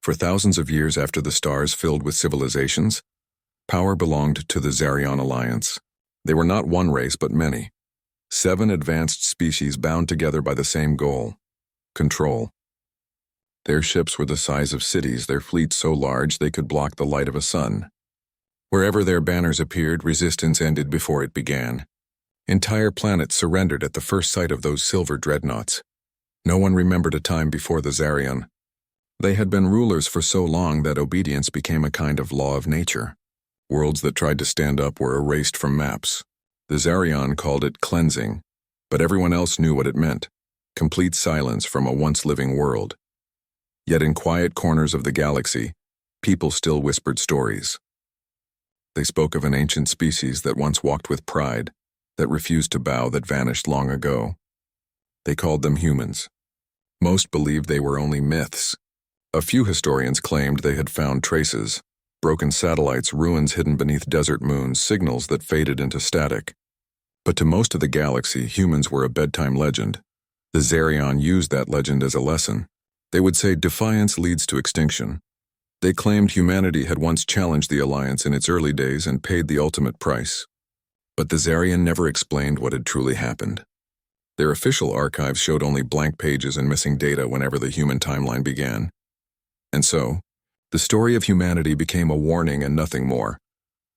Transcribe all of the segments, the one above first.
For thousands of years after the stars filled with civilizations, power belonged to the Zarion Alliance. They were not one race but many. 7 advanced species bound together by the same goal: control. Their ships were the size of cities, their fleets so large they could block the light of a sun. Wherever their banners appeared, resistance ended before it began. Entire planets surrendered at the first sight of those silver dreadnoughts. No one remembered a time before the Zarion. They had been rulers for so long that obedience became a kind of law of nature. Worlds that tried to stand up were erased from maps. The Zarion called it cleansing, but everyone else knew what it meant: complete silence from a once-living world. Yet in quiet corners of the galaxy, people still whispered stories. They spoke of an ancient species that once walked with pride, that refused to bow, that vanished long ago. They called them humans. Most believed they were only myths. A few historians claimed they had found traces: broken satellites, ruins hidden beneath desert moons, signals that faded into static. But to most of the galaxy, humans were a bedtime legend. The Zarion used that legend as a lesson. They would say defiance leads to extinction. They claimed humanity had once challenged the Alliance in its early days and paid the ultimate price. But the Zarion never explained what had truly happened. Their official archives showed only blank pages and missing data whenever the human timeline began. And so, the story of humanity became a warning and nothing more.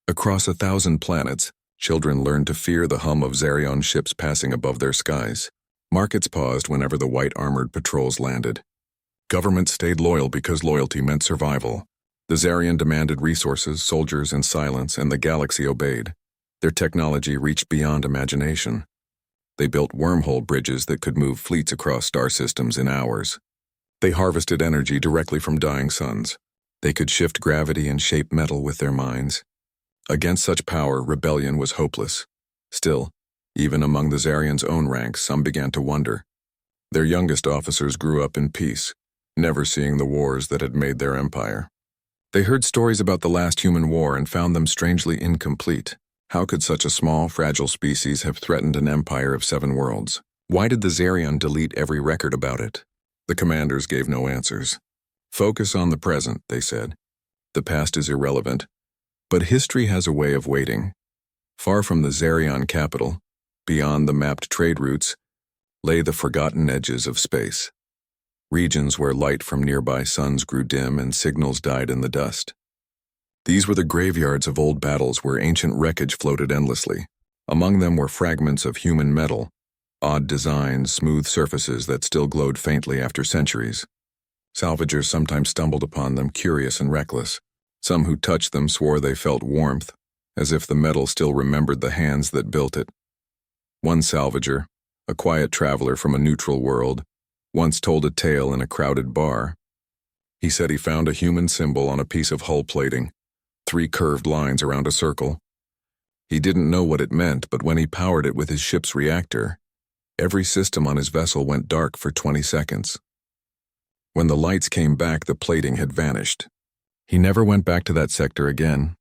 Across 1,000 planets, children learned to fear the hum of Zarion ships passing above their skies. Markets paused whenever the white armored patrols landed. Governments stayed loyal because loyalty meant survival. The Zarion demanded resources, soldiers, and silence, and the galaxy obeyed. Their technology reached beyond imagination. They built wormhole bridges that could move fleets across star systems in hours. They harvested energy directly from dying suns. They could shift gravity and shape metal with their minds. Against such power, rebellion was hopeless. Still, even among the Zarion's own ranks, some began to wonder. Their youngest officers grew up in peace, never seeing the wars that had made their empire. They heard stories about the last human war and found them strangely incomplete. How could such a small, fragile species have threatened an empire of 7 worlds? Why did the Zarion delete every record about it? The commanders gave no answers. Focus on the present, they said. The past is irrelevant. But history has a way of waiting. Far from the Zarion capital, beyond the mapped trade routes, lay the forgotten edges of space. Regions where light from nearby suns grew dim and signals died in the dust. These were the graveyards of old battles where ancient wreckage floated endlessly. Among them were fragments of human metal, odd designs, smooth surfaces that still glowed faintly after centuries. Salvagers sometimes stumbled upon them, curious and reckless. Some who touched them swore they felt warmth, as if the metal still remembered the hands that built it. One salvager, a quiet traveler from a neutral world, once told a tale in a crowded bar. He said he found a human symbol on a piece of hull plating, 3 curved lines around a circle. He didn't know what it meant, but when he powered it with his ship's reactor, every system on his vessel went dark for 20 seconds. When the lights came back, the plating had vanished. He never went back to that sector again.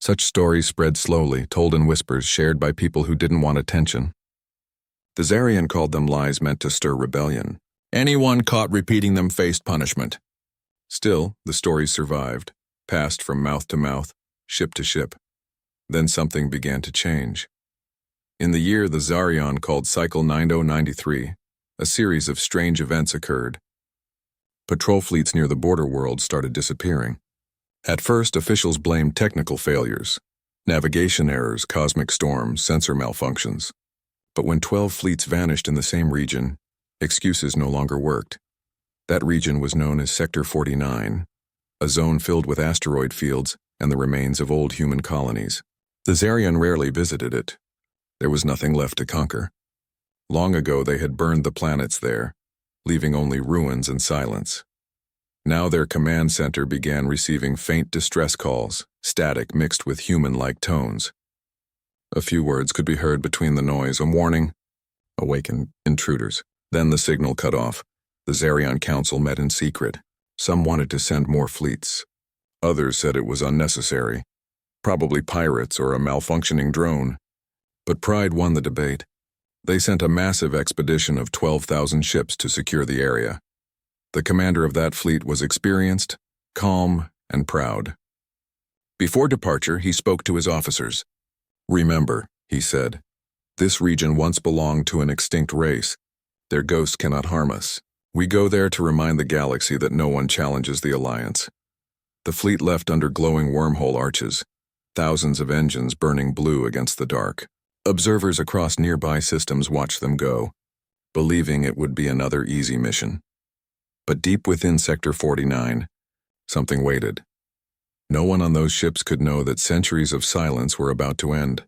Such stories spread slowly, told in whispers, shared by people who didn't want attention. The Zarion called them lies meant to stir rebellion. Anyone caught repeating them faced punishment. Still, the stories survived, passed from mouth to mouth, ship to ship. Then something began to change. In the year the Zarion called Cycle 9093, a series of strange events occurred. Patrol fleets near the border world started disappearing. At first, officials blamed technical failures, navigation errors, cosmic storms, sensor malfunctions. But when 12 fleets vanished in the same region, excuses no longer worked. That region was known as Sector 49, a zone filled with asteroid fields and the remains of old human colonies. The Zarion rarely visited it. There was nothing left to conquer. Long ago they had burned the planets there, leaving only ruins and silence. Now their command center began receiving faint distress calls, static mixed with human-like tones. A few words could be heard between the noise, a warning, awaken intruders. Then the signal cut off. The Zarion Council met in secret. Some wanted to send more fleets. Others said it was unnecessary, probably pirates or a malfunctioning drone. But pride won the debate. They sent a massive expedition of 12,000 ships to secure the area. The commander of that fleet was experienced, calm and proud. Before departure, he spoke to his officers. "Remember," he said, "this region once belonged to an extinct race. Their ghosts cannot harm us. We go there to remind the galaxy that no one challenges the Alliance." The fleet left under glowing wormhole arches, thousands of engines burning blue against the dark. Observers across nearby systems watched them go, believing it would be another easy mission. But deep within Sector 49, something waited. No one on those ships could know that centuries of silence were about to end,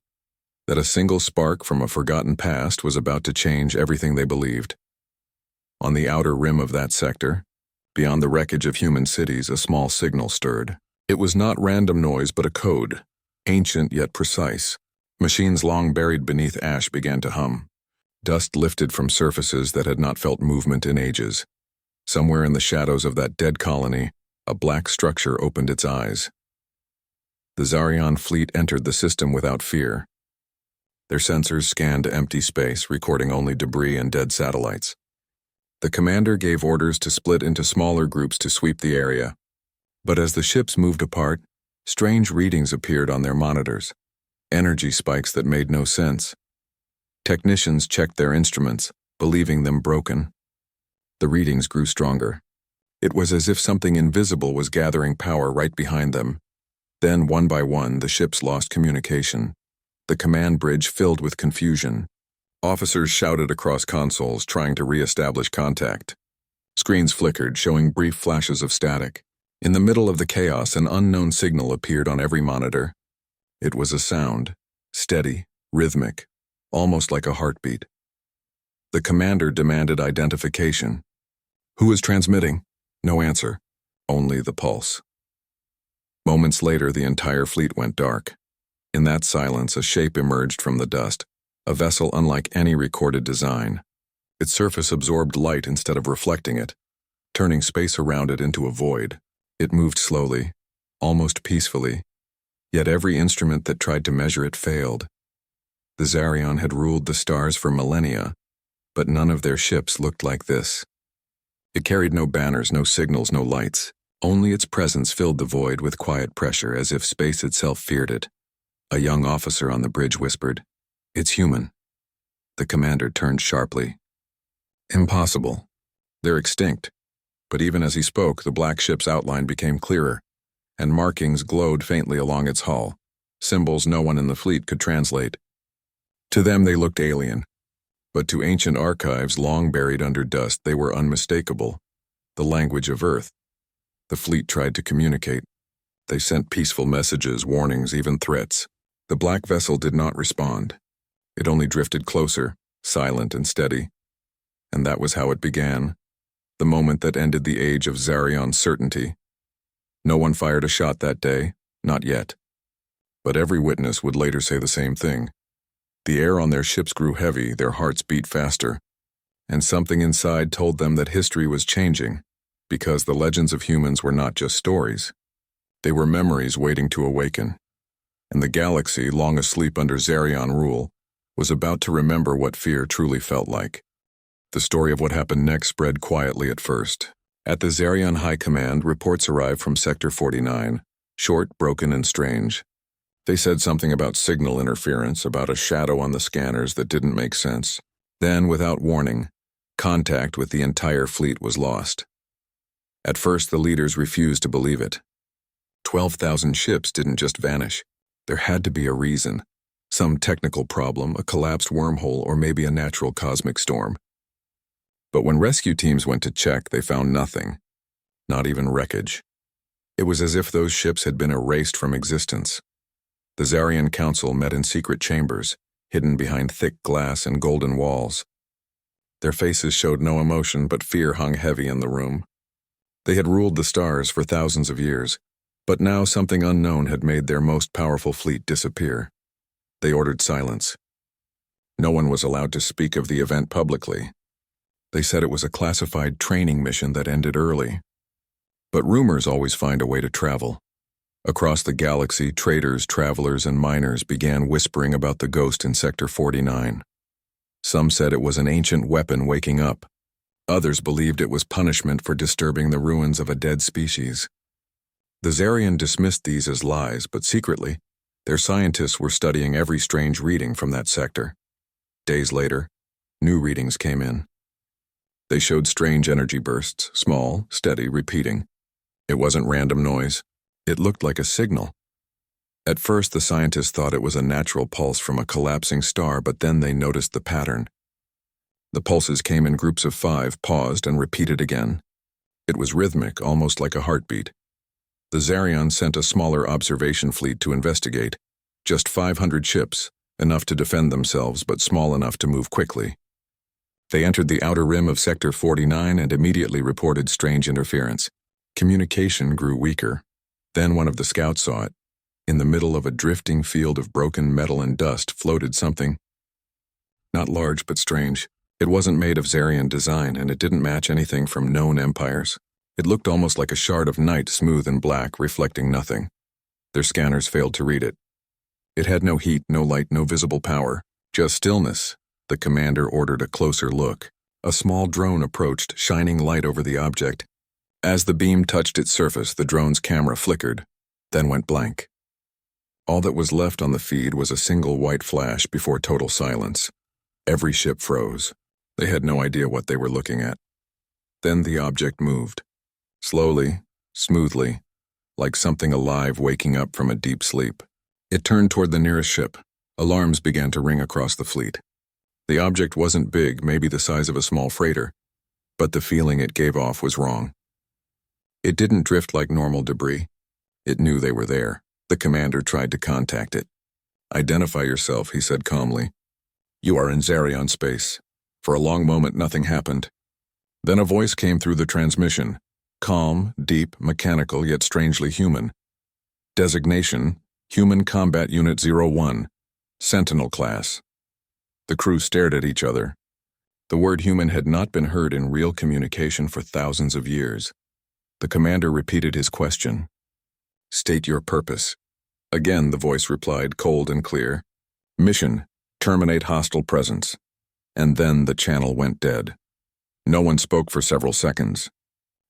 that a single spark from a forgotten past was about to change everything they believed. On the outer rim of that sector, beyond the wreckage of human cities, a small signal stirred. It was not random noise but a code, ancient yet precise. Machines long buried beneath ash began to hum. Dust lifted from surfaces that had not felt movement in ages. Somewhere in the shadows of that dead colony, a black structure opened its eyes. The Zarion fleet entered the system without fear. Their sensors scanned empty space, recording only debris and dead satellites. The commander gave orders to split into smaller groups to sweep the area. But as the ships moved apart, strange readings appeared on their monitors, energy spikes that made no sense. Technicians checked their instruments, believing them broken. The readings grew stronger. It was as if something invisible was gathering power right behind them. Then, one by one, the ships lost communication. The command bridge filled with confusion. Officers shouted across consoles, trying to re-establish contact. Screens flickered, showing brief flashes of static. In the middle of the chaos, an unknown signal appeared on every monitor. It was a sound, steady, rhythmic, almost like a heartbeat. The commander demanded identification. "Who is transmitting?" No answer, only the pulse. Moments later, the entire fleet went dark. In that silence, a shape emerged from the dust, a vessel unlike any recorded design. Its surface absorbed light instead of reflecting it, turning space around it into a void. It moved slowly, almost peacefully, yet every instrument that tried to measure it failed. The Zarion had ruled the stars for millennia, but none of their ships looked like this. It carried no banners, no signals, no lights. Only its presence filled the void with quiet pressure, as if space itself feared it. A young officer on the bridge whispered, "It's human." The commander turned sharply. "Impossible. They're extinct." But even as he spoke, the black ship's outline became clearer, and markings glowed faintly along its hull, symbols no one in the fleet could translate. To them they looked alien, but to ancient archives long buried under dust they were unmistakable, the language of Earth. The fleet tried to communicate. They sent peaceful messages, warnings, even threats. The black vessel did not respond. It only drifted closer, silent and steady. And that was how it began, the moment that ended the age of Zarion certainty. No one fired a shot that day, not yet. But every witness would later say the same thing. The air on their ships grew heavy, their hearts beat faster, and something inside told them that history was changing, because the legends of humans were not just stories. They were memories waiting to awaken. And the galaxy, long asleep under Zarion rule, was about to remember what fear truly felt like. The story of what happened next spread quietly at first. At the Zarion High Command, reports arrived from Sector 49, short, broken, and strange. They said something about signal interference, about a shadow on the scanners that didn't make sense. Then, without warning, contact with the entire fleet was lost. At first, the leaders refused to believe it. 12,000 ships didn't just vanish. There had to be a reason. Some technical problem, a collapsed wormhole, or maybe a natural cosmic storm. But when rescue teams went to check, they found nothing. Not even wreckage. It was as if those ships had been erased from existence. The Zarion Council met in secret chambers, hidden behind thick glass and golden walls. Their faces showed no emotion, but fear hung heavy in the room. They had ruled the stars for thousands of years, but now something unknown had made their most powerful fleet disappear. They ordered silence. No one was allowed to speak of the event publicly. They said it was a classified training mission that ended early. But rumors always find a way to travel. Across the galaxy, traders, travelers, and miners began whispering about the ghost in Sector 49. Some said it was an ancient weapon waking up. Others believed it was punishment for disturbing the ruins of a dead species. The Zarian dismissed these as lies, but secretly, their scientists were studying every strange reading from that sector. Days later, new readings came in. They showed strange energy bursts, small, steady, repeating. It wasn't random noise. It looked like a signal. At first, the scientists thought it was a natural pulse from a collapsing star, but then they noticed the pattern. The pulses came in groups of 5, paused, and repeated again. It was rhythmic, almost like a heartbeat. The Zarion sent a smaller observation fleet to investigate. Just 500 ships, enough to defend themselves but small enough to move quickly. They entered the outer rim of Sector 49 and immediately reported strange interference. Communication grew weaker. Then one of the scouts saw it. In the middle of a drifting field of broken metal and dust floated something. Not large but strange. It wasn't made of Zarian design, and it didn't match anything from known empires. It looked almost like a shard of night, smooth and black, reflecting nothing. Their scanners failed to read it. It had no heat, no light, no visible power, just stillness. The commander ordered a closer look. A small drone approached, shining light over the object. As the beam touched its surface, the drone's camera flickered, then went blank. All that was left on the feed was a single white flash before total silence. Every ship froze. They had no idea what they were looking at. Then the object moved. Slowly, smoothly, like something alive waking up from a deep sleep. It turned toward the nearest ship. Alarms began to ring across the fleet. The object wasn't big, maybe the size of a small freighter, but the feeling it gave off was wrong. It didn't drift like normal debris. It knew they were there. The commander tried to contact it. "Identify yourself," he said calmly. "You are in Zarion space." For a long moment, nothing happened. Then a voice came through the transmission. Calm, deep, mechanical, yet strangely human. Designation, Human Combat Unit 01, Sentinel Class. The crew stared at each other. The word human had not been heard in real communication for thousands of years. The commander repeated his question. "State your purpose." Again the voice replied, cold and clear. "Mission, terminate hostile presence." And then the channel went dead. No one spoke for several seconds.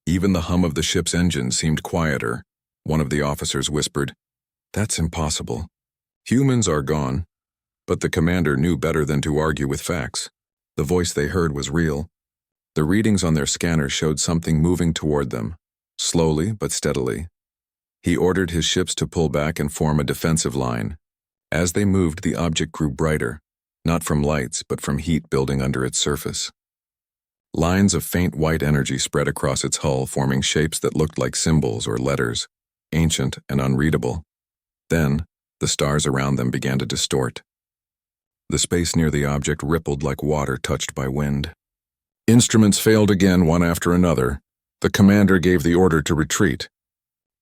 Even the hum of the ship's engine seemed quieter. One of the officers whispered, "That's impossible. Humans are gone." But the commander knew better than to argue with facts. The voice they heard was real. The readings on their scanner showed something moving toward them, slowly but steadily. He ordered his ships to pull back and form a defensive line. As they moved, the object grew brighter, not from lights, but from heat building under its surface. Lines of faint white energy spread across its hull, forming shapes that looked like symbols or letters, ancient and unreadable. Then, the stars around them began to distort. The space near the object rippled like water touched by wind. Instruments failed again, one after another. The commander gave the order to retreat.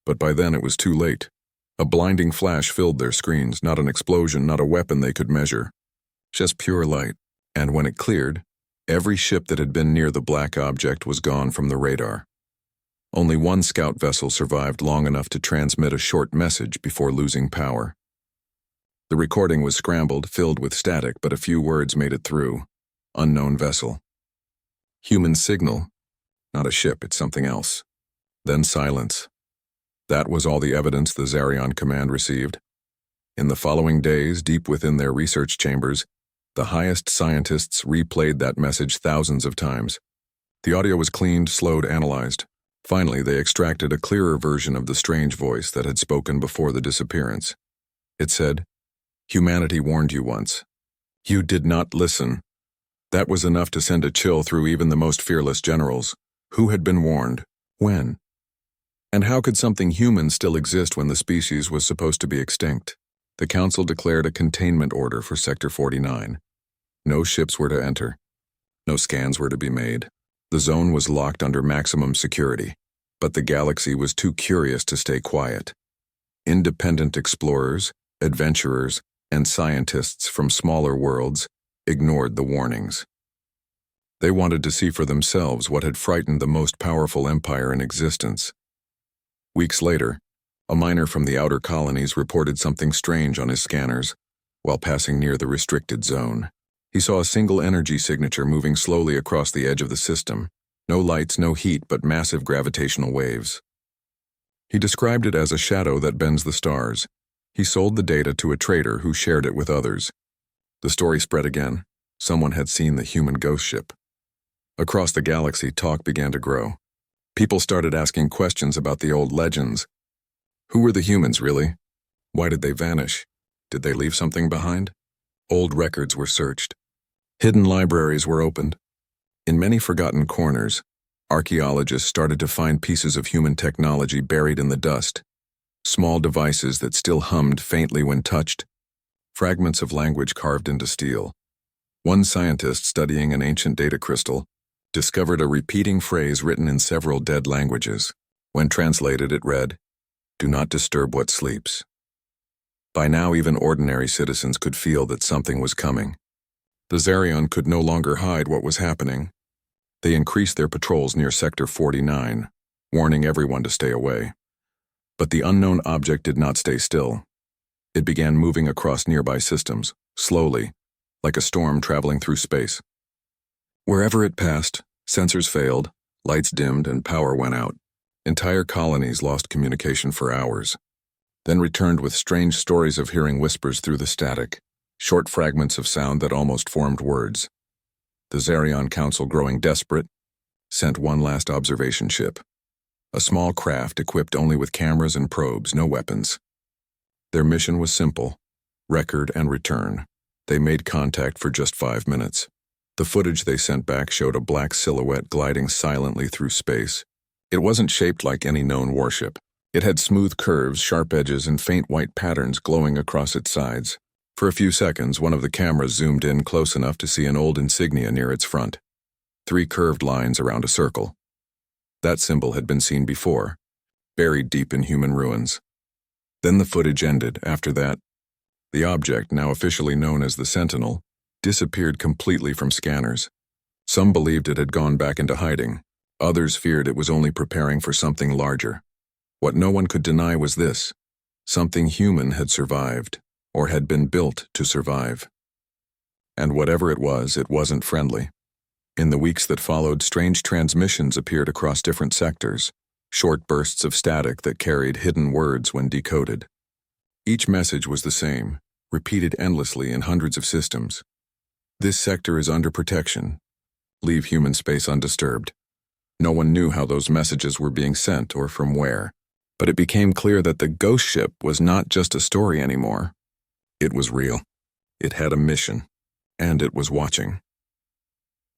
But by then it was too late. A blinding flash filled their screens, not an explosion, not a weapon they could measure. Just pure light. And when it cleared, every ship that had been near the black object was gone from the radar. Only one scout vessel survived long enough to transmit a short message before losing power. The recording was scrambled, filled with static, but a few words made it through. Unknown vessel. Human signal. Not a ship, it's something else. Then silence. That was all the evidence the Zarion command received. In the following days, deep within their research chambers, the highest scientists replayed that message thousands of times. The audio was cleaned, slowed, analyzed. Finally, they extracted a clearer version of the strange voice that had spoken before the disappearance. It said, "Humanity warned you once. You did not listen." That was enough to send a chill through even the most fearless generals. Who had been warned? When? And how could something human still exist when the species was supposed to be extinct? The Council declared a containment order for Sector 49. No ships were to enter. No scans were to be made. The zone was locked under maximum security, but the galaxy was too curious to stay quiet. Independent explorers, adventurers, and scientists from smaller worlds ignored the warnings. They wanted to see for themselves what had frightened the most powerful empire in existence. Weeks later, a miner from the outer colonies reported something strange on his scanners while passing near the restricted zone. He saw a single energy signature moving slowly across the edge of the system. No lights, no heat, but massive gravitational waves. He described it as a shadow that bends the stars. He sold the data to a trader who shared it with others. The story spread again. Someone had seen the human ghost ship. Across the galaxy, talk began to grow. People started asking questions about the old legends. Who were the humans, really? Why did they vanish? Did they leave something behind? Old records were searched. Hidden libraries were opened. In many forgotten corners, archaeologists started to find pieces of human technology buried in the dust. Small devices that still hummed faintly when touched. Fragments of language carved into steel. One scientist studying an ancient data crystal discovered a repeating phrase written in several dead languages. When translated, it read, "Do not disturb what sleeps." By now, even ordinary citizens could feel that something was coming. The Zarion could no longer hide what was happening. They increased their patrols near Sector 49, warning everyone to stay away. But the unknown object did not stay still. It began moving across nearby systems, slowly, like a storm traveling through space. Wherever it passed, sensors failed, lights dimmed, and power went out. Entire colonies lost communication for hours, then returned with strange stories of hearing whispers through the static, short fragments of sound that almost formed words. The Zarion Council, growing desperate, sent one last observation ship. A small craft equipped only with cameras and probes, no weapons. Their mission was simple: record and return. They made contact for just 5 minutes. The footage they sent back showed a black silhouette gliding silently through space. It wasn't shaped like any known warship. It had smooth curves, sharp edges, and faint white patterns glowing across its sides. For a few seconds, one of the cameras zoomed in close enough to see an old insignia near its front. 3 curved lines around a circle. That symbol had been seen before, buried deep in human ruins. Then the footage ended. After that, the object, now officially known as the Sentinel, disappeared completely from scanners. Some believed it had gone back into hiding. Others feared it was only preparing for something larger. What no one could deny was this: something human had survived, or had been built to survive. And whatever it wasn't friendly. In the weeks that followed, strange transmissions appeared across different sectors, short bursts of static that carried hidden words when decoded. Each message was the same, repeated endlessly in hundreds of systems. This sector is under protection. Leave human space undisturbed. No one knew how those messages were being sent or from where, but it became clear that the ghost ship was not just a story anymore. It was real. It had a mission, and it was watching.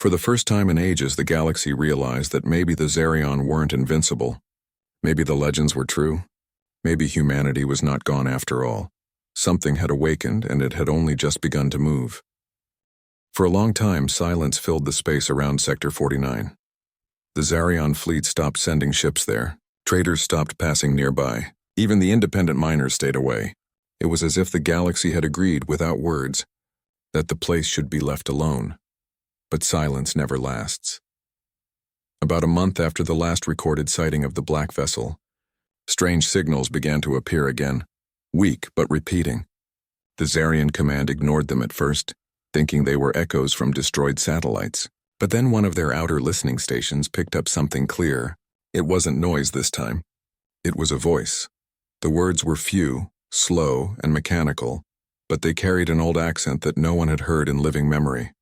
For the first time in ages, the galaxy realized that maybe the Zarion weren't invincible. Maybe the legends were true. Maybe humanity was not gone after all. Something had awakened, and it had only just begun to move. For a long time, silence filled the space around Sector 49. The Zarion fleet stopped sending ships there. Traders stopped passing nearby. Even the independent miners stayed away. It was as if the galaxy had agreed, without words, that the place should be left alone. But silence never lasts. About a month after the last recorded sighting of the black vessel, strange signals began to appear again, weak but repeating. The Zarion command ignored them at first, thinking they were echoes from destroyed satellites. But then one of their outer listening stations picked up something clear. It wasn't noise this time. It was a voice. The words were few, slow, and mechanical, but they carried an old accent that no one had heard in living memory.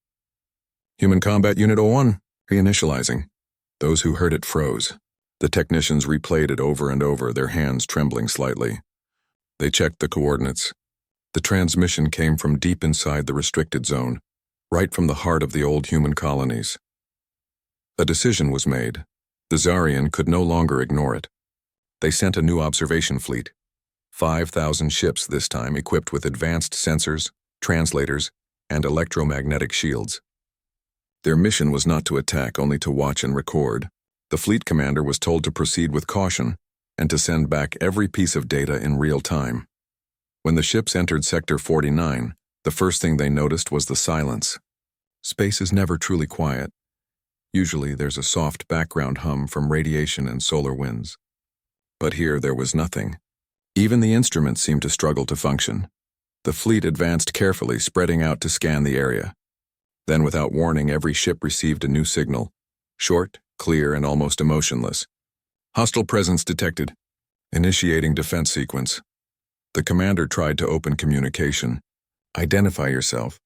Human Combat Unit 01, reinitializing. Those who heard it froze. The technicians replayed it over and over, their hands trembling slightly. They checked the coordinates. The transmission came from deep inside the restricted zone, right from the heart of the old human colonies. A decision was made. The Zarion could no longer ignore it. They sent a new observation fleet. 5,000 ships this time, equipped with advanced sensors, translators, and electromagnetic shields. Their mission was not to attack, only to watch and record. The fleet commander was told to proceed with caution and to send back every piece of data in real time. When the ships entered Sector 49, the first thing they noticed was the silence. Space is never truly quiet. Usually there's a soft background hum from radiation and solar winds. But here there was nothing. Even the instruments seemed to struggle to function. The fleet advanced carefully, spreading out to scan the area. Then, without warning, every ship received a new signal. Short, clear, and almost emotionless. Hostile presence detected. Initiating defense sequence. The commander tried to open communication. Identify yourself.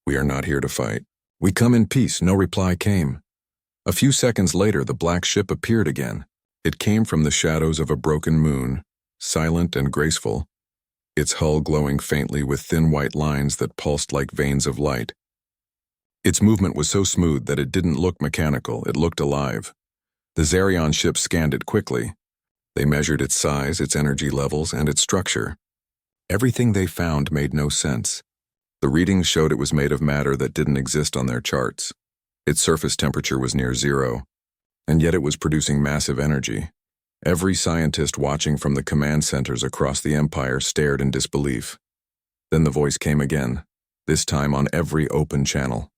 We are not here to fight. We come in peace. No reply came. A few seconds later, the black ship appeared again. It came from the shadows of a broken moon, silent and graceful, its hull glowing faintly with thin white lines that pulsed like veins of light. Its movement was so smooth that it didn't look mechanical, it looked alive. The Zarion ship scanned it quickly. They measured its size, its energy levels, and its structure. Everything they found made no sense. The readings showed it was made of matter that didn't exist on their charts. Its surface temperature was near zero, and yet it was producing massive energy. Every scientist watching from the command centers across the Empire stared in disbelief. Then the voice came again, this time on every open channel.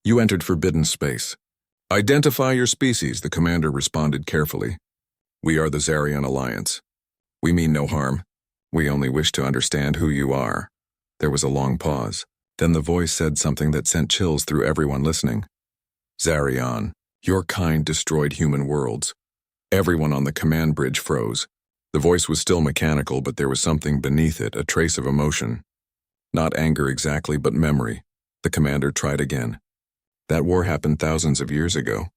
You entered forbidden space. Identify your species, the commander responded carefully. We are the Zarion Alliance. We mean no harm. We only wish to understand who you are. There was a long pause. Then the voice said something that sent chills through everyone listening. Zarion, your kind destroyed human worlds. Everyone on the command bridge froze. The voice was still mechanical, but there was something beneath it, a trace of emotion. Not anger exactly, but memory. The commander tried again. That war happened thousands of years ago.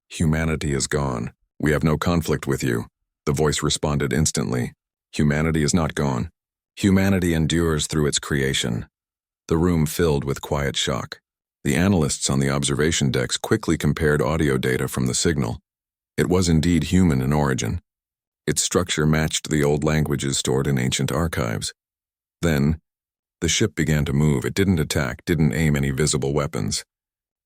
Humanity is gone. We have no conflict with you. The voice responded instantly. Humanity is not gone. Humanity endures through its creation. The room filled with quiet shock. The analysts on the observation decks quickly compared audio data from the signal. It was indeed human in origin. Its structure matched the old languages stored in ancient archives. Then, the ship began to move. It didn't attack, didn't aim any visible weapons.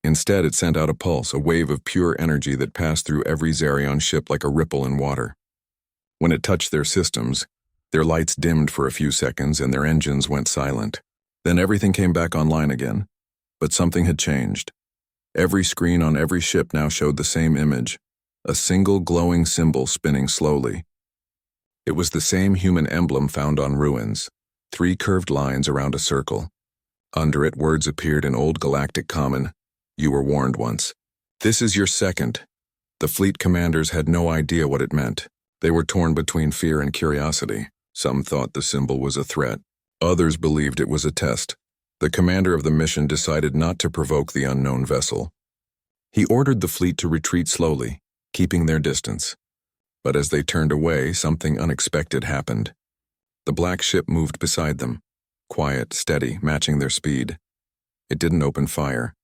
Instead, it sent out a pulse, a wave of pure energy that passed through every Zarion ship like a ripple in water. When it touched their systems, their lights dimmed for a few seconds and their engines went silent. Then everything came back online again. But something had changed. Every screen on every ship now showed the same image, a single glowing symbol spinning slowly. It was the same human emblem found on ruins, 3 curved lines around a circle. Under it, words appeared in Old Galactic Common. You were warned once. This is your second. The fleet commanders had no idea what it meant. They were torn between fear and curiosity. Some thought the symbol was a threat. Others believed it was a test. The commander of the mission decided not to provoke the unknown vessel. He ordered the fleet to retreat slowly, keeping their distance. But as they turned away, something unexpected happened. The black ship moved beside them, quiet, steady, matching their speed. It didn't open fire.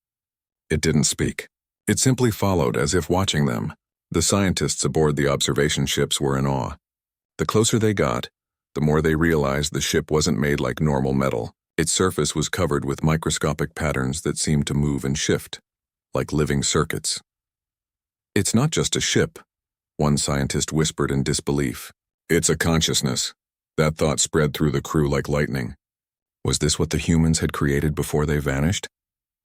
It didn't speak. It simply followed as if watching them. The scientists aboard the observation ships were in awe. The closer they got, the more they realized the ship wasn't made like normal metal. Its surface was covered with microscopic patterns that seemed to move and shift, like living circuits. It's not just a ship, one scientist whispered in disbelief. It's a consciousness. That thought spread through the crew like lightning. Was this what the humans had created before they vanished?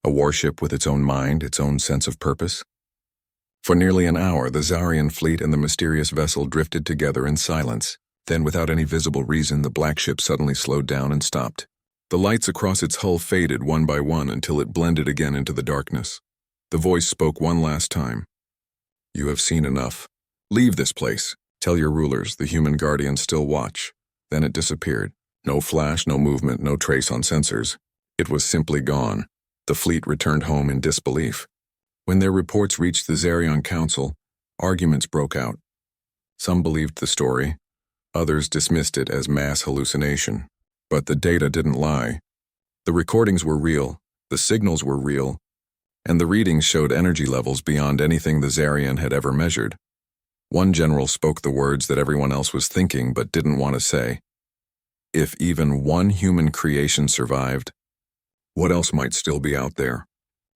A warship with its own mind, its own sense of purpose? For nearly an hour, the Zarion fleet and the mysterious vessel drifted together in silence. Then, without any visible reason, the black ship suddenly slowed down and stopped. The lights across its hull faded one by one until it blended again into the darkness. The voice spoke one last time. You have seen enough. Leave this place. Tell your rulers the human guardians still watch. Then it disappeared. No flash, no movement, no trace on sensors. It was simply gone. The fleet returned home in disbelief. When their reports reached the Zarion Council, arguments broke out. Some believed the story. Others dismissed it as mass hallucination. But the data didn't lie. The recordings were real, the signals were real, and the readings showed energy levels beyond anything the Zarion had ever measured. One general spoke the words that everyone else was thinking but didn't want to say. If even one human creation survived, what else might still be out there?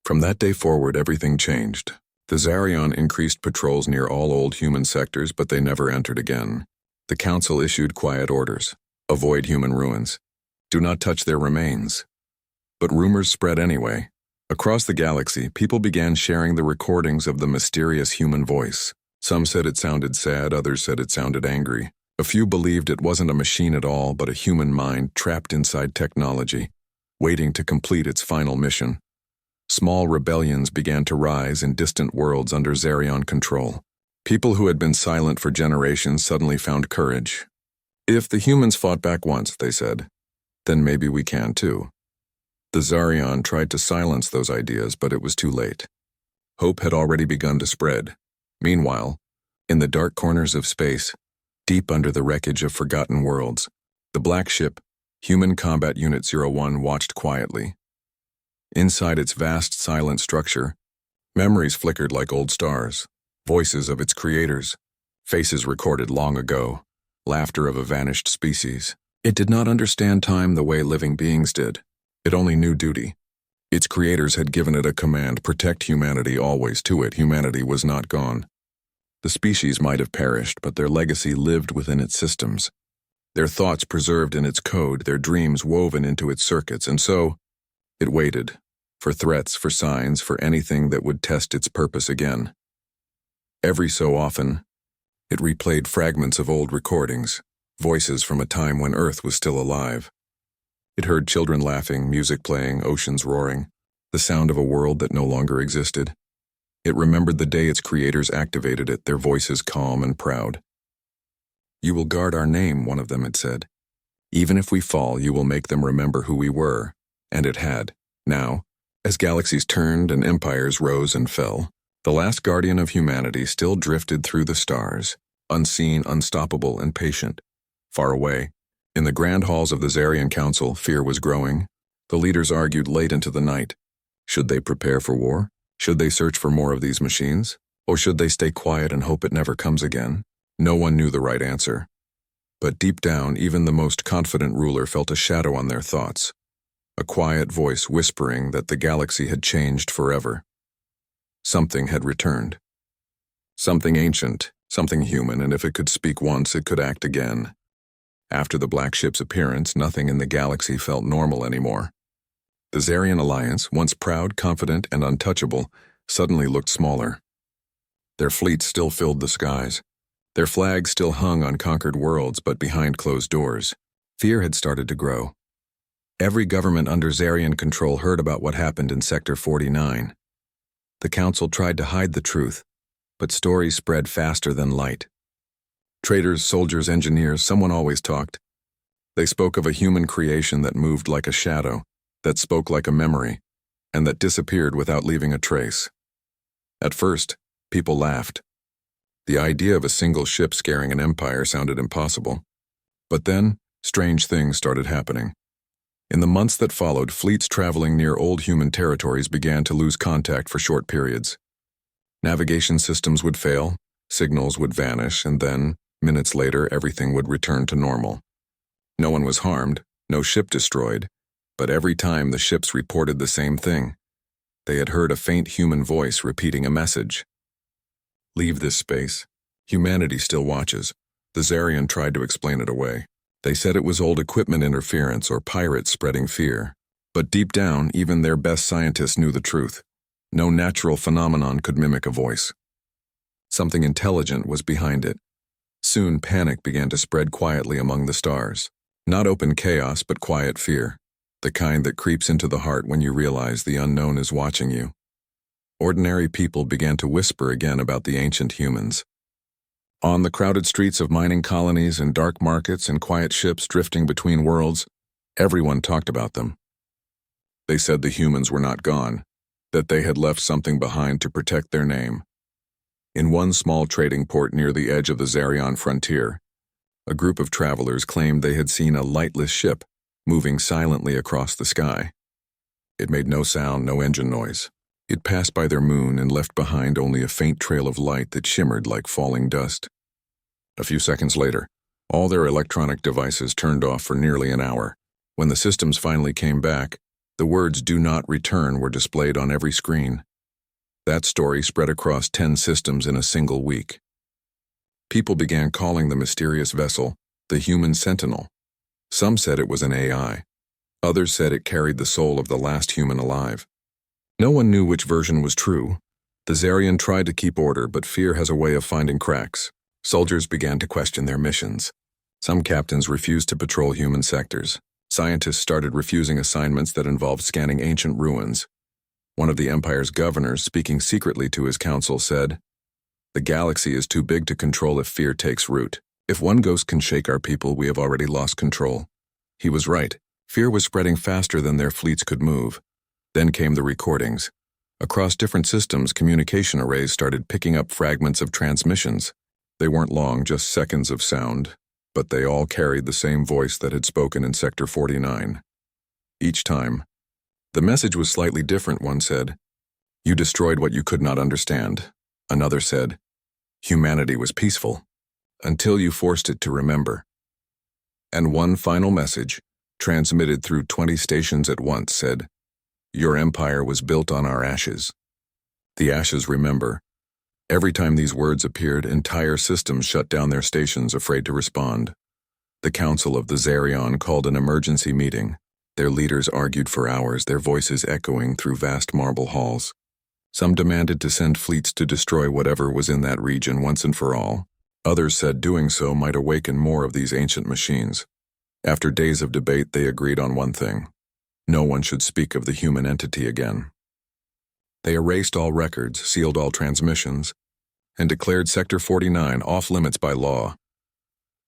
From that day forward, everything changed. The Zarion increased patrols near all old human sectors, but they never entered again. The council issued quiet orders. Avoid human ruins. Do not touch their remains. But rumors spread anyway. Across the galaxy, people began sharing the recordings of the mysterious human voice. Some said it sounded sad, others said it sounded angry. A few believed it wasn't a machine at all, but a human mind trapped inside technology, waiting to complete its final mission. Small rebellions began to rise in distant worlds under Zarion control. People who had been silent for generations suddenly found courage. If the humans fought back once, they said, then maybe we can too. The Zarion tried to silence those ideas, but it was too late. Hope had already begun to spread. Meanwhile, in the dark corners of space, deep under the wreckage of forgotten worlds, the black ship, Human Combat Unit 01, watched quietly. Inside its vast, silent structure, memories flickered like old stars, voices of its creators, faces recorded long ago, laughter of a vanished species. It did not understand time the way living beings did. It only knew duty. Its creators had given it a command: protect humanity always. To it, humanity was not gone. The species might have perished, but their legacy lived within its systems. Their thoughts preserved in its code, their dreams woven into its circuits, and so it waited, for threats, for signs, for anything that would test its purpose again. Every so often, it replayed fragments of old recordings, voices from a time when Earth was still alive. It heard children laughing, music playing, oceans roaring, the sound of a world that no longer existed. It remembered the day its creators activated it, their voices calm and proud. "You will guard our name," one of them had said. "Even if we fall, you will make them remember who we were." And it had. Now, as galaxies turned and empires rose and fell, the last guardian of humanity still drifted through the stars, unseen, unstoppable, and patient. Far away, in the grand halls of the Zarian Council, fear was growing. The leaders argued late into the night. Should they prepare for war? Should they search for more of these machines? Or should they stay quiet and hope it never comes again? No one knew the right answer. But deep down, even the most confident ruler felt a shadow on their thoughts, a quiet voice whispering that the galaxy had changed forever. Something had returned. Something ancient, something human, and if it could speak once, it could act again. After the black ship's appearance, nothing in the galaxy felt normal anymore. The Zarian Alliance, once proud, confident, and untouchable, suddenly looked smaller. Their fleets still filled the skies. Their flags still hung on conquered worlds, but behind closed doors. Fear had started to grow. Every government under Zarian control heard about what happened in Sector 49. The Council tried to hide the truth, but stories spread faster than light. Traders, soldiers, engineers, someone always talked. They spoke of a human creation that moved like a shadow, that spoke like a memory, and that disappeared without leaving a trace. At first, people laughed. The idea of a single ship scaring an empire sounded impossible. But then, strange things started happening. In the months that followed, fleets traveling near old human territories began to lose contact for short periods. Navigation systems would fail, signals would vanish, and then, minutes later, everything would return to normal. No one was harmed, no ship destroyed, but every time the ships reported the same thing. They had heard a faint human voice repeating a message. "Leave this space. Humanity still watches." The Zarian tried to explain it away. They said it was old equipment interference or pirates spreading fear. But deep down, even their best scientists knew the truth. No natural phenomenon could mimic a voice. Something intelligent was behind it. Soon, panic began to spread quietly among the stars. Not open chaos, but quiet fear. The kind that creeps into the heart when you realize the unknown is watching you. Ordinary people began to whisper again about the ancient humans. On the crowded streets of mining colonies and dark markets and quiet ships drifting between worlds, everyone talked about them. They said the humans were not gone, that they had left something behind to protect their name. In one small trading port near the edge of the Zarion frontier, a group of travelers claimed they had seen a lightless ship moving silently across the sky. It made no sound, no engine noise. It passed by their moon and left behind only a faint trail of light that shimmered like falling dust. A few seconds later, all their electronic devices turned off for nearly an hour. When the systems finally came back, the words "Do not return" were displayed on every screen. That story spread across 10 systems in a single week. People began calling the mysterious vessel the Human Sentinel. Some said it was an AI. Others said it carried the soul of the last human alive. No one knew which version was true. The Zarian tried to keep order, but fear has a way of finding cracks. Soldiers began to question their missions. Some captains refused to patrol human sectors. Scientists started refusing assignments that involved scanning ancient ruins. One of the Empire's governors, speaking secretly to his council, said, The galaxy is too big to control if fear takes root. If one ghost can shake our people, we have already lost control. He was right. Fear was spreading faster than their fleets could move. Then came the recordings. Across different systems, communication arrays started picking up fragments of transmissions. They weren't long, just seconds of sound, but they all carried the same voice that had spoken in Sector 49. Each time, the message was slightly different. One said, "You destroyed what you could not understand." Another said, "Humanity was peaceful until you forced it to remember." And one final message, transmitted through 20 stations at once, said, "Your empire was built on our ashes." The ashes remember. Every time these words appeared, entire systems shut down their stations, afraid to respond. The Council of the Zarion called an emergency meeting. Their leaders argued for hours, their voices echoing through vast marble halls. Some demanded to send fleets to destroy whatever was in that region once and for all. Others said doing so might awaken more of these ancient machines. After days of debate, they agreed on one thing: no one should speak of the human entity again. They erased all records, sealed all transmissions, and declared Sector 49 off-limits by law.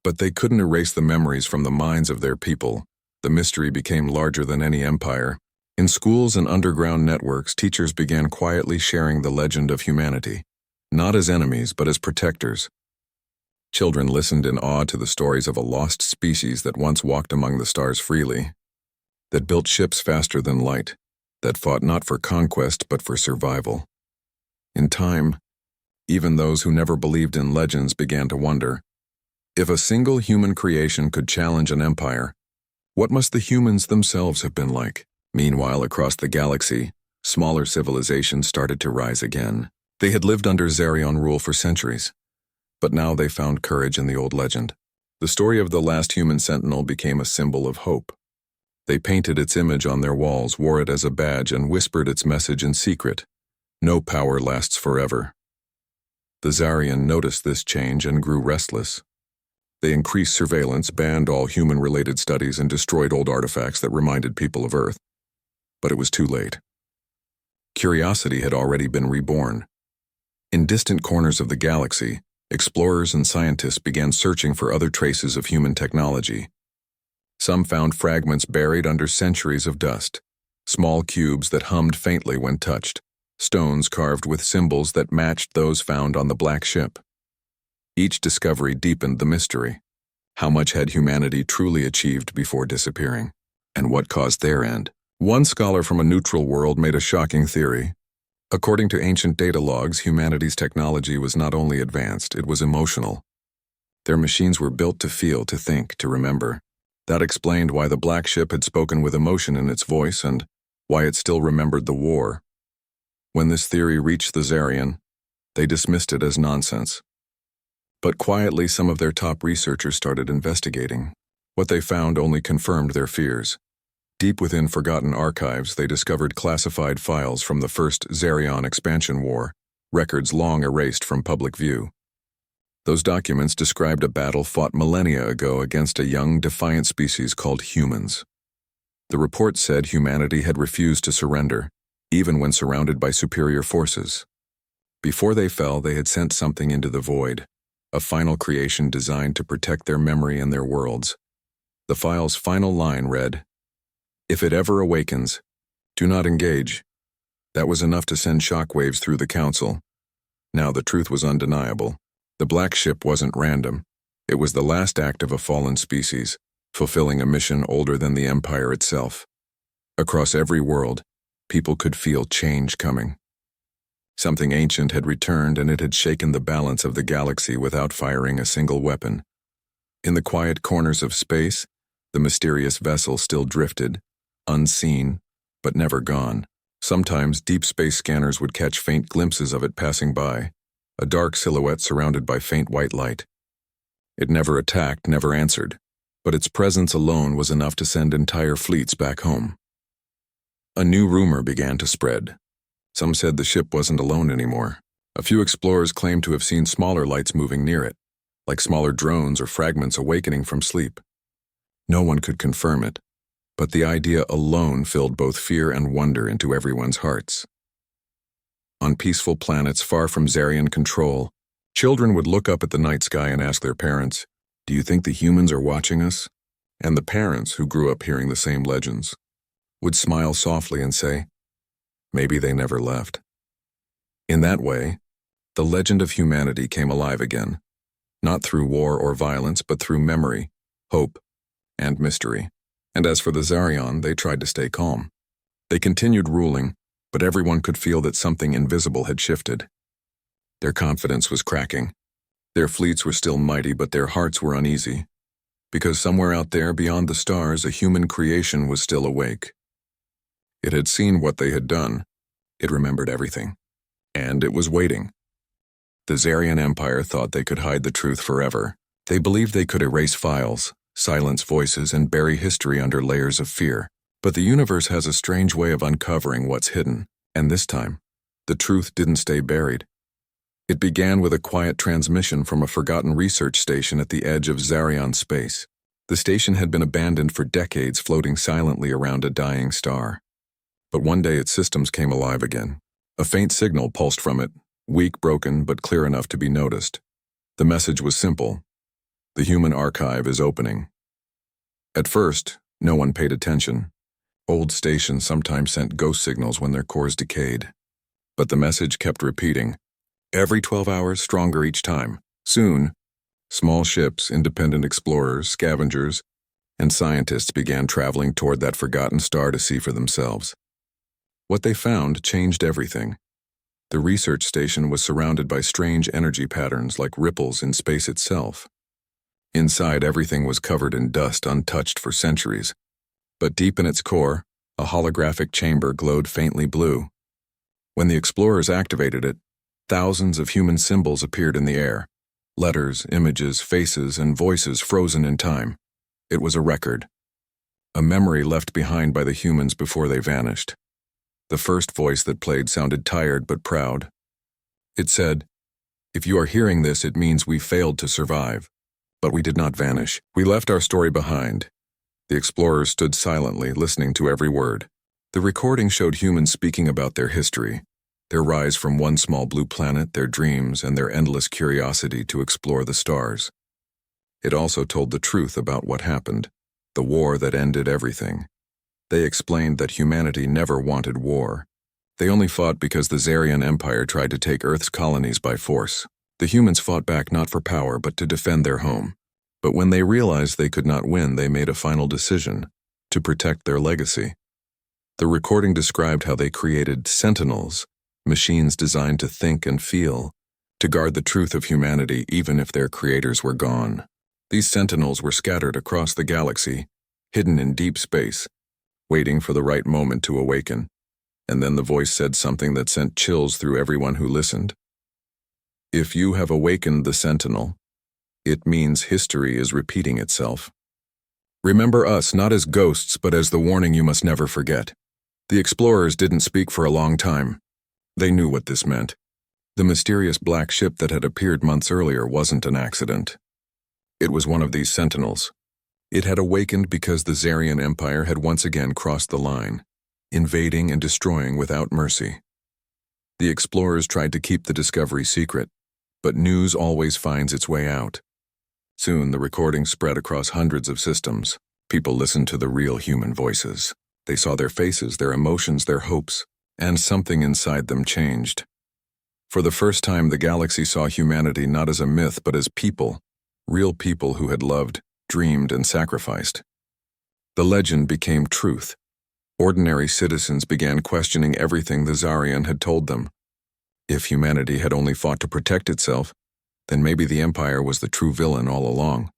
But they couldn't erase the memories from the minds of their people. The mystery became larger than any empire. In schools and underground networks, teachers began quietly sharing the legend of humanity, not as enemies, but as protectors. Children listened in awe to the stories of a lost species that once walked among the stars freely, that built ships faster than light, that fought not for conquest but for survival. In time, even those who never believed in legends began to wonder, if a single human creation could challenge an empire, what must the humans themselves have been like? Meanwhile, across the galaxy, smaller civilizations started to rise again. They had lived under Zarion rule for centuries, but now they found courage in the old legend. The story of the last human sentinel became a symbol of hope. They painted its image on their walls, wore it as a badge, and whispered its message in secret: no power lasts forever. The Zarion noticed this change and grew restless. They increased surveillance, banned all human-related studies, and destroyed old artifacts that reminded people of Earth. But it was too late. Curiosity had already been reborn. In distant corners of the galaxy, explorers and scientists began searching for other traces of human technology. Some found fragments buried under centuries of dust, small cubes that hummed faintly when touched, stones carved with symbols that matched those found on the Black Ship. Each discovery deepened the mystery. How much had humanity truly achieved before disappearing? And what caused their end? One scholar from a neutral world made a shocking theory. According to ancient data logs, humanity's technology was not only advanced, it was emotional. Their machines were built to feel, to think, to remember. That explained why the Black Ship had spoken with emotion in its voice and why it still remembered the war. When this theory reached the Zarion, they dismissed it as nonsense. But quietly, some of their top researchers started investigating. What they found only confirmed their fears. Deep within forgotten archives, they discovered classified files from the First Zarion Expansion War, records long erased from public view. Those documents described a battle fought millennia ago against a young, defiant species called humans. The report said humanity had refused to surrender, even when surrounded by superior forces. Before they fell, they had sent something into the void, a final creation designed to protect their memory and their worlds. The file's final line read, "If it ever awakens, do not engage." That was enough to send shockwaves through the council. Now the truth was undeniable. The Black Ship wasn't random. It was the last act of a fallen species, fulfilling a mission older than the Empire itself. Across every world, people could feel change coming. Something ancient had returned, and it had shaken the balance of the galaxy without firing a single weapon. In the quiet corners of space, the mysterious vessel still drifted, unseen, but never gone. Sometimes deep space scanners would catch faint glimpses of it passing by, a dark silhouette surrounded by faint white light. It never attacked, never answered, but its presence alone was enough to send entire fleets back home. A new rumor began to spread. Some said the ship wasn't alone anymore. A few explorers claimed to have seen smaller lights moving near it, like smaller drones or fragments awakening from sleep. No one could confirm it, but the idea alone filled both fear and wonder into everyone's hearts. On peaceful planets far from Zarion control, Children would look up at the night sky and ask their parents, "Do you think the humans are watching us?" And the parents, who grew up hearing the same legends, would smile softly and say, "Maybe they never left." In that way, the legend of humanity came alive again, not through war or violence, but through memory, hope, and mystery. And as for the Zarion, they tried to stay calm. They continued ruling, but everyone could feel that something invisible had shifted. Their confidence was cracking. Their fleets were still mighty, but their hearts were uneasy, because somewhere out there beyond the stars, a human creation was still awake. It had seen what they had done. It remembered everything. And it was waiting. The Zarian Empire thought they could hide the truth forever. They believed they could erase files, silence voices, and bury history under layers of fear. But the universe has a strange way of uncovering what's hidden, and this time, the truth didn't stay buried. It began with a quiet transmission from a forgotten research station at the edge of Zarion space. The station had been abandoned for decades, floating silently around a dying star. But one day its systems came alive again. A faint signal pulsed from it, weak, broken, but clear enough to be noticed. The message was simple: "The human archive is opening." At first, no one paid attention. Old stations sometimes sent ghost signals when their cores decayed. But the message kept repeating, every 12 hours, stronger each time. Soon, small ships, independent explorers, scavengers, and scientists began traveling toward that forgotten star to see for themselves. What they found changed everything. The research station was surrounded by strange energy patterns like ripples in space itself. Inside, everything was covered in dust untouched for centuries. But deep in its core, a holographic chamber glowed faintly blue. When the explorers activated it, thousands of human symbols appeared in the air. Letters, images, faces, and voices frozen in time. It was a record. A memory left behind by the humans before they vanished. The first voice that played sounded tired but proud. It said, "If you are hearing this, it means we failed to survive. But we did not vanish. We left our story behind." The explorers stood silently, listening to every word. The recording showed humans speaking about their history, their rise from one small blue planet, their dreams, and their endless curiosity to explore the stars. It also told the truth about what happened, the war that ended everything. They explained that humanity never wanted war. They only fought because the Zarian Empire tried to take Earth's colonies by force. The humans fought back not for power, but to defend their home. But when they realized they could not win, they made a final decision: to protect their legacy. The recording described how they created sentinels, machines designed to think and feel, to guard the truth of humanity even if their creators were gone. These sentinels were scattered across the galaxy, hidden in deep space, waiting for the right moment to awaken. And then the voice said something that sent chills through everyone who listened. "If you have awakened the sentinel, it means history is repeating itself. Remember us not as ghosts, but as the warning you must never forget." The explorers didn't speak for a long time. They knew what this meant. The mysterious black ship that had appeared months earlier wasn't an accident. It was one of these sentinels. It had awakened because the Zarian Empire had once again crossed the line, invading and destroying without mercy. The explorers tried to keep the discovery secret, but news always finds its way out. Soon, the recording spread across hundreds of systems. People listened to the real human voices. They saw their faces, their emotions, their hopes, and something inside them changed. For the first time, the galaxy saw humanity not as a myth, but as people, real people who had loved, dreamed, and sacrificed. The legend became truth. Ordinary citizens began questioning everything the Zarian had told them. If humanity had only fought to protect itself, then maybe the Empire was the true villain all along.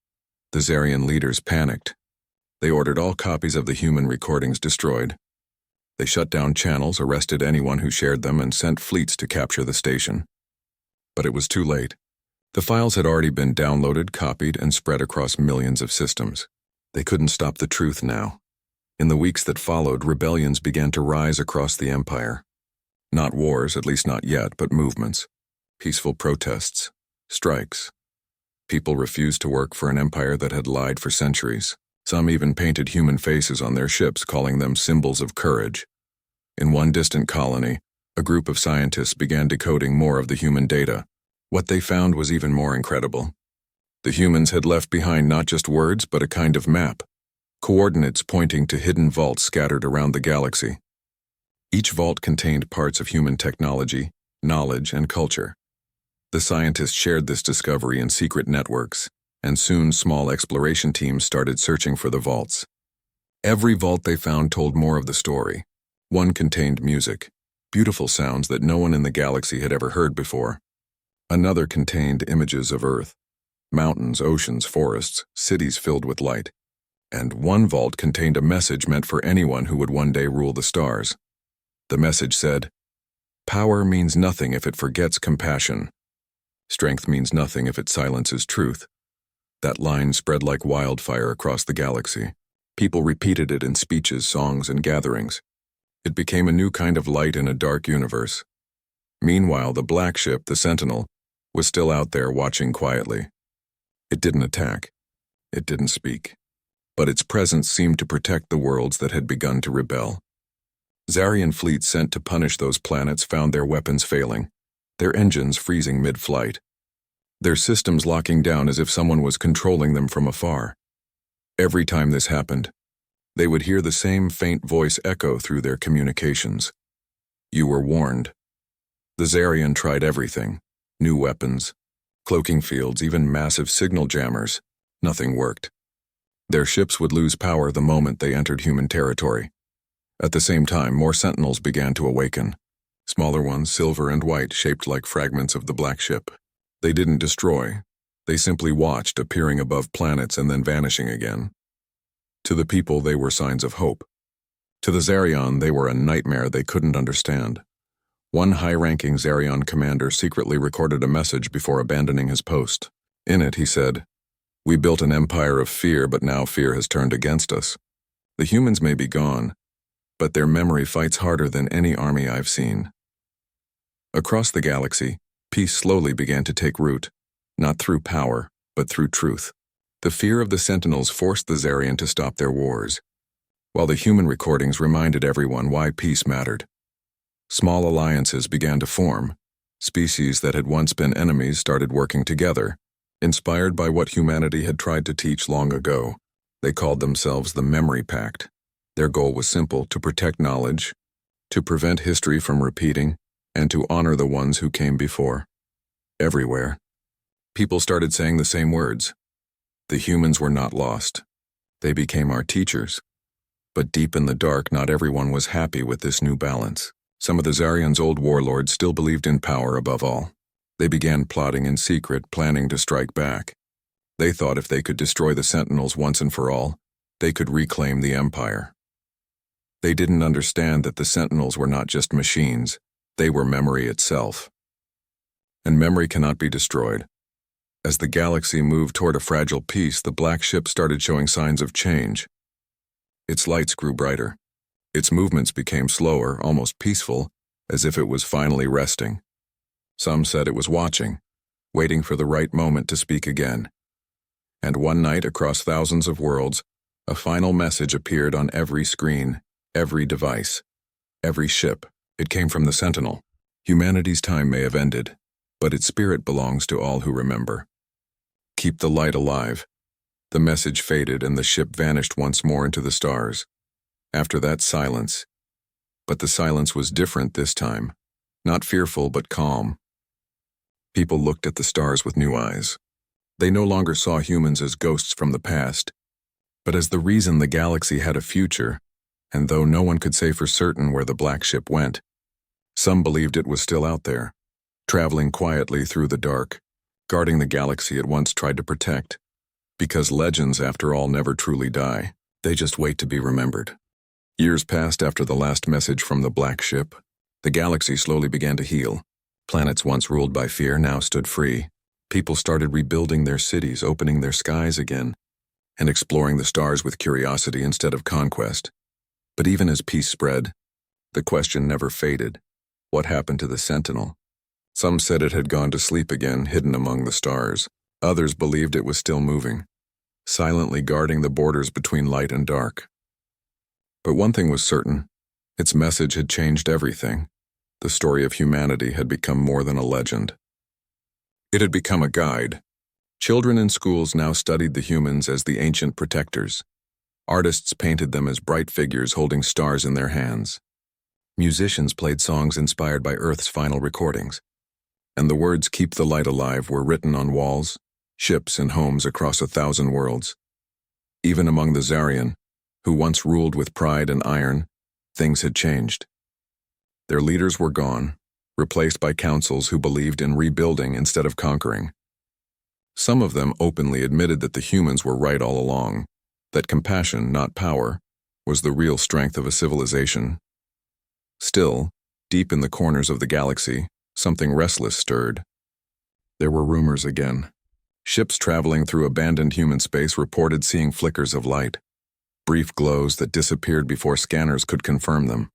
The Zarian leaders panicked. They ordered all copies of the human recordings destroyed. They shut down channels, arrested anyone who shared them, and sent fleets to capture the station. But it was too late. The files had already been downloaded, copied, and spread across millions of systems. They couldn't stop the truth now. In the weeks that followed, rebellions began to rise across the Empire. Not wars, at least not yet, but movements. Peaceful protests. Strikes. People refused to work for an empire that had lied for centuries. Some even painted human faces on their ships, calling them symbols of courage. In one distant colony, a group of scientists began decoding more of the human data. What they found was even more incredible. The humans had left behind not just words, but a kind of map, coordinates pointing to hidden vaults scattered around the galaxy. Each vault contained parts of human technology, knowledge, and culture. The scientists shared this discovery in secret networks, and soon small exploration teams started searching for the vaults. Every vault they found told more of the story. One contained music, beautiful sounds that no one in the galaxy had ever heard before. Another contained images of Earth, mountains, oceans, forests, cities filled with light. And one vault contained a message meant for anyone who would one day rule the stars. The message said, "Power means nothing if it forgets compassion. Strength means nothing if it silences truth." That line spread like wildfire across the galaxy. People repeated it in speeches, songs, and gatherings. It became a new kind of light in a dark universe. Meanwhile, the black ship, the Sentinel, was still out there watching quietly. It didn't attack. It didn't speak. But its presence seemed to protect the worlds that had begun to rebel. Zarian fleets sent to punish those planets found their weapons failing, their engines freezing mid-flight, their systems locking down as if someone was controlling them from afar. Every time this happened, they would hear the same faint voice echo through their communications. "You were warned." The Zarian tried everything, new weapons, cloaking fields, even massive signal jammers. Nothing worked. Their ships would lose power the moment they entered human territory. At the same time, more sentinels began to awaken. Smaller ones, silver and white, shaped like fragments of the black ship. They didn't destroy. They simply watched, appearing above planets and then vanishing again. To the people, they were signs of hope. To the Zarion, they were a nightmare they couldn't understand. One high-ranking Zarion commander secretly recorded a message before abandoning his post. In it, he said, "We built an empire of fear, but now fear has turned against us. The humans may be gone, but their memory fights harder than any army I've seen." Across the galaxy, peace slowly began to take root, not through power, but through truth. The fear of the Sentinels forced the Zarian to stop their wars, while the human recordings reminded everyone why peace mattered. Small alliances began to form. Species that had once been enemies started working together, inspired by what humanity had tried to teach long ago. They called themselves the Memory Pact. Their goal was simple: to protect knowledge, to prevent history from repeating, and to honor the ones who came before. Everywhere, people started saying the same words. The humans were not lost. They became our teachers. But deep in the dark, not everyone was happy with this new balance. Some of the Zarian's old warlords still believed in power above all. They began plotting in secret, planning to strike back. They thought if they could destroy the Sentinels once and for all, they could reclaim the Empire. They didn't understand that the Sentinels were not just machines. They were memory itself. And memory cannot be destroyed. As the galaxy moved toward a fragile peace, the black ship started showing signs of change. Its lights grew brighter. Its movements became slower, almost peaceful, as if it was finally resting. Some said it was watching, waiting for the right moment to speak again. And one night, across thousands of worlds, a final message appeared on every screen, every device, every ship. It came from the Sentinel. Humanity's time may have ended, but its spirit belongs to all who remember. Keep the light alive. The message faded and the ship vanished once more into the stars. After that, silence. But the silence was different this time. Not fearful, but calm. People looked at the stars with new eyes. They no longer saw humans as ghosts from the past, but as the reason the galaxy had a future. And though no one could say for certain where the black ship went, some believed it was still out there, traveling quietly through the dark, guarding the galaxy it once tried to protect. Because legends, after all, never truly die. They just wait to be remembered. Years passed after the last message from the black ship. The galaxy slowly began to heal. Planets once ruled by fear now stood free. People started rebuilding their cities, opening their skies again, and exploring the stars with curiosity instead of conquest. But even as peace spread, the question never faded. What happened to the Sentinel? Some said it had gone to sleep again, hidden among the stars. Others believed it was still moving, silently guarding the borders between light and dark. But one thing was certain: its message had changed everything. The story of humanity had become more than a legend. It had become a guide. Children in schools now studied the humans as the ancient protectors. Artists painted them as bright figures holding stars in their hands. Musicians played songs inspired by Earth's final recordings. And the words "Keep the Light Alive" were written on walls, ships, and homes across 1,000 worlds. Even among the Zarian, who once ruled with pride and iron, things had changed. Their leaders were gone, replaced by councils who believed in rebuilding instead of conquering. Some of them openly admitted that the humans were right all along, that compassion, not power, was the real strength of a civilization. Still, deep in the corners of the galaxy, something restless stirred. There were rumors again. Ships traveling through abandoned human space reported seeing flickers of light, brief glows that disappeared before scanners could confirm them.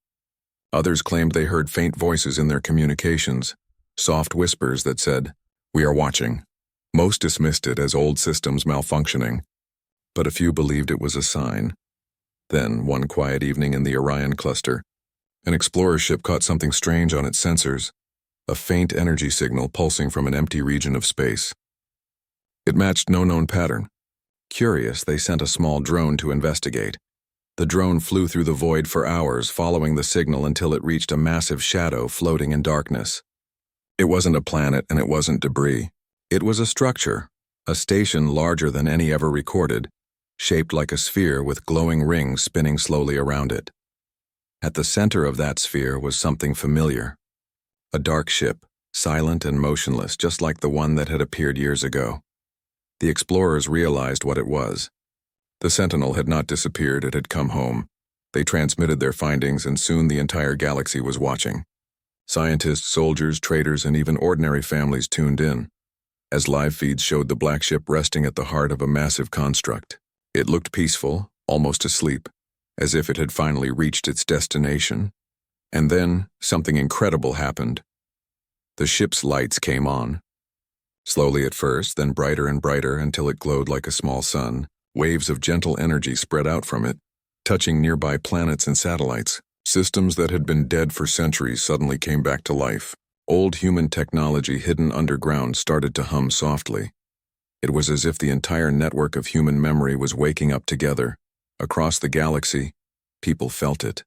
Others claimed they heard faint voices in their communications, soft whispers that said, "We are watching." Most dismissed it as old systems malfunctioning, but a few believed it was a sign. Then, one quiet evening in the Orion cluster, an explorer ship caught something strange on its sensors, a faint energy signal pulsing from an empty region of space. It matched no known pattern. Curious, they sent a small drone to investigate. The drone flew through the void for hours, following the signal until it reached a massive shadow floating in darkness. It wasn't a planet and it wasn't debris. It was a structure, a station larger than any ever recorded, shaped like a sphere with glowing rings spinning slowly around it. At the center of that sphere was something familiar. A dark ship, silent and motionless, just like the one that had appeared years ago. The explorers realized what it was. The Sentinel had not disappeared, it had come home. They transmitted their findings, and soon the entire galaxy was watching. Scientists, soldiers, traders, and even ordinary families tuned in, as live feeds showed the black ship resting at the heart of a massive construct. It looked peaceful, almost asleep, as if it had finally reached its destination. And then, something incredible happened. The ship's lights came on. Slowly at first, then brighter and brighter until it glowed like a small sun. Waves of gentle energy spread out from it, touching nearby planets and satellites. Systems that had been dead for centuries suddenly came back to life. Old human technology hidden underground started to hum softly. It was as if the entire network of human memory was waking up together. Across the galaxy, people felt it.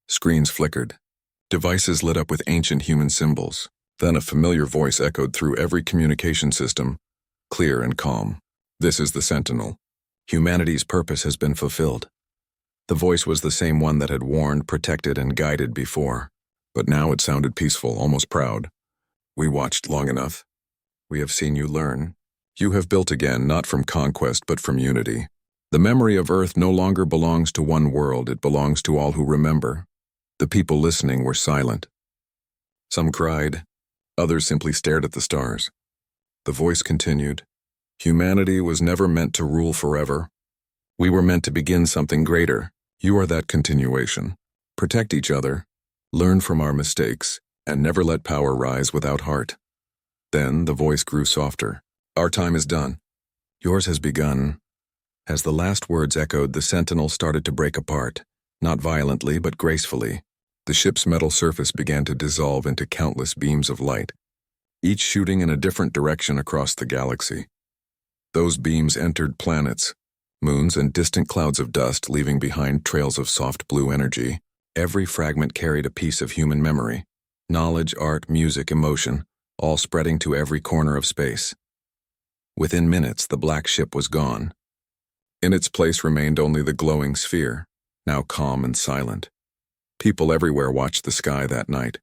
Screens flickered. Devices lit up with ancient human symbols. Then a familiar voice echoed through every communication system, clear and calm. "This is the Sentinel. Humanity's purpose has been fulfilled." The voice was the same one that had warned, protected, and guided before. But now it sounded peaceful, almost proud. "We watched long enough. We have seen you learn. You have built again, not from conquest, but from unity. The memory of Earth no longer belongs to one world, it belongs to all who remember." The people listening were silent. Some cried. Others simply stared at the stars. The voice continued. "Humanity was never meant to rule forever. We were meant to begin something greater. You are that continuation. Protect each other, learn from our mistakes, and never let power rise without heart." Then the voice grew softer. "Our time is done. Yours has begun." As the last words echoed, the Sentinel started to break apart, not violently but gracefully. The ship's metal surface began to dissolve into countless beams of light, each shooting in a different direction across the galaxy. Those beams entered planets, moons, and distant clouds of dust, leaving behind trails of soft blue energy. Every fragment carried a piece of human memory, knowledge, art, music, emotion, all spreading to every corner of space. Within minutes, the black ship was gone. In its place remained only the glowing sphere, now calm and silent. People everywhere watched the sky that night.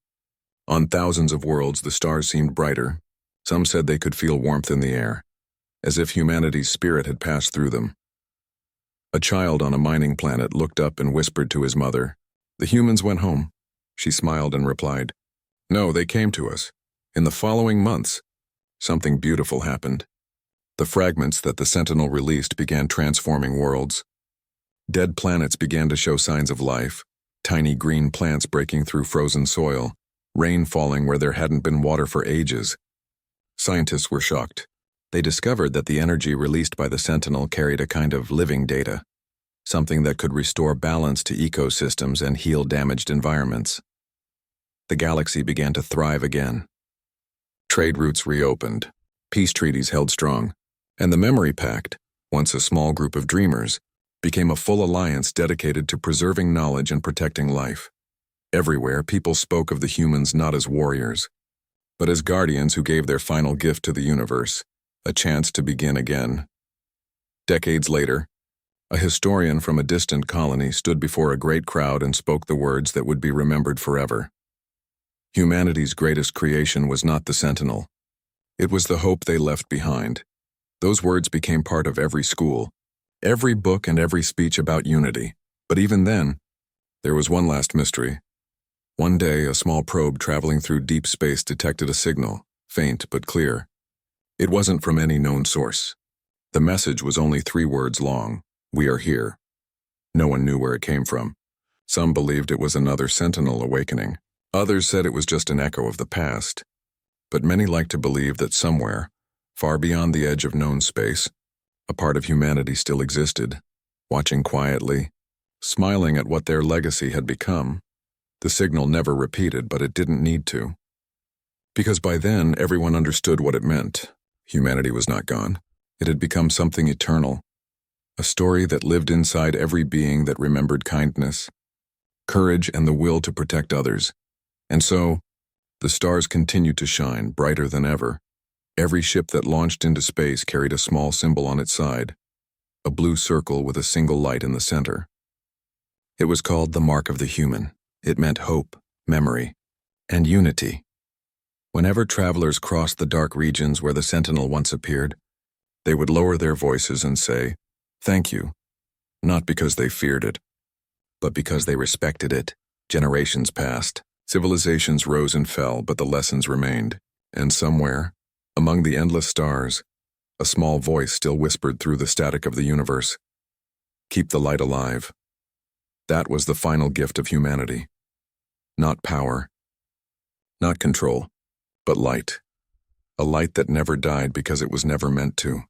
On thousands of worlds, the stars seemed brighter. Some said they could feel warmth in the air, as if humanity's spirit had passed through them. A child on a mining planet looked up and whispered to his mother, "The humans went home." She smiled and replied, "No, they came to us. In the following months, something beautiful happened." The fragments that the Sentinel released began transforming worlds. Dead planets began to show signs of life, tiny green plants breaking through frozen soil, rain falling where there hadn't been water for ages. Scientists were shocked. They discovered that the energy released by the Sentinel carried a kind of living data, something that could restore balance to ecosystems and heal damaged environments. The galaxy began to thrive again. Trade routes reopened, peace treaties held strong, and the Memory Pact, once a small group of dreamers, became a full alliance dedicated to preserving knowledge and protecting life. Everywhere, people spoke of the humans not as warriors, but as guardians who gave their final gift to the universe, a chance to begin again. Decades later, a historian from a distant colony stood before a great crowd and spoke the words that would be remembered forever. Humanity's greatest creation was not the Sentinel. It was the hope they left behind. Those words became part of every school, every book and every speech about unity. But even then, there was one last mystery. One day, a small probe traveling through deep space detected a signal, faint but clear. It wasn't from any known source. The message was only 3 words long: "We are here." No one knew where it came from. Some believed it was another Sentinel awakening. Others said it was just an echo of the past. But many liked to believe that somewhere, far beyond the edge of known space, a part of humanity still existed, watching quietly, smiling at what their legacy had become. The signal never repeated, but it didn't need to. Because by then, everyone understood what it meant. Humanity was not gone. It had become something eternal, a story that lived inside every being that remembered kindness, courage, and the will to protect others. And so, the stars continued to shine, brighter than ever. Every ship that launched into space carried a small symbol on its side, a blue circle with a single light in the center. It was called the Mark of the Human. It meant hope, memory, and unity. Whenever travelers crossed the dark regions where the Sentinel once appeared, they would lower their voices and say, "Thank you," not because they feared it, but because they respected it. Generations passed. Civilizations rose and fell, but the lessons remained. And somewhere, among the endless stars, a small voice still whispered through the static of the universe, "Keep the light alive." That was the final gift of humanity. Not power, not control, but light. A light that never died because it was never meant to.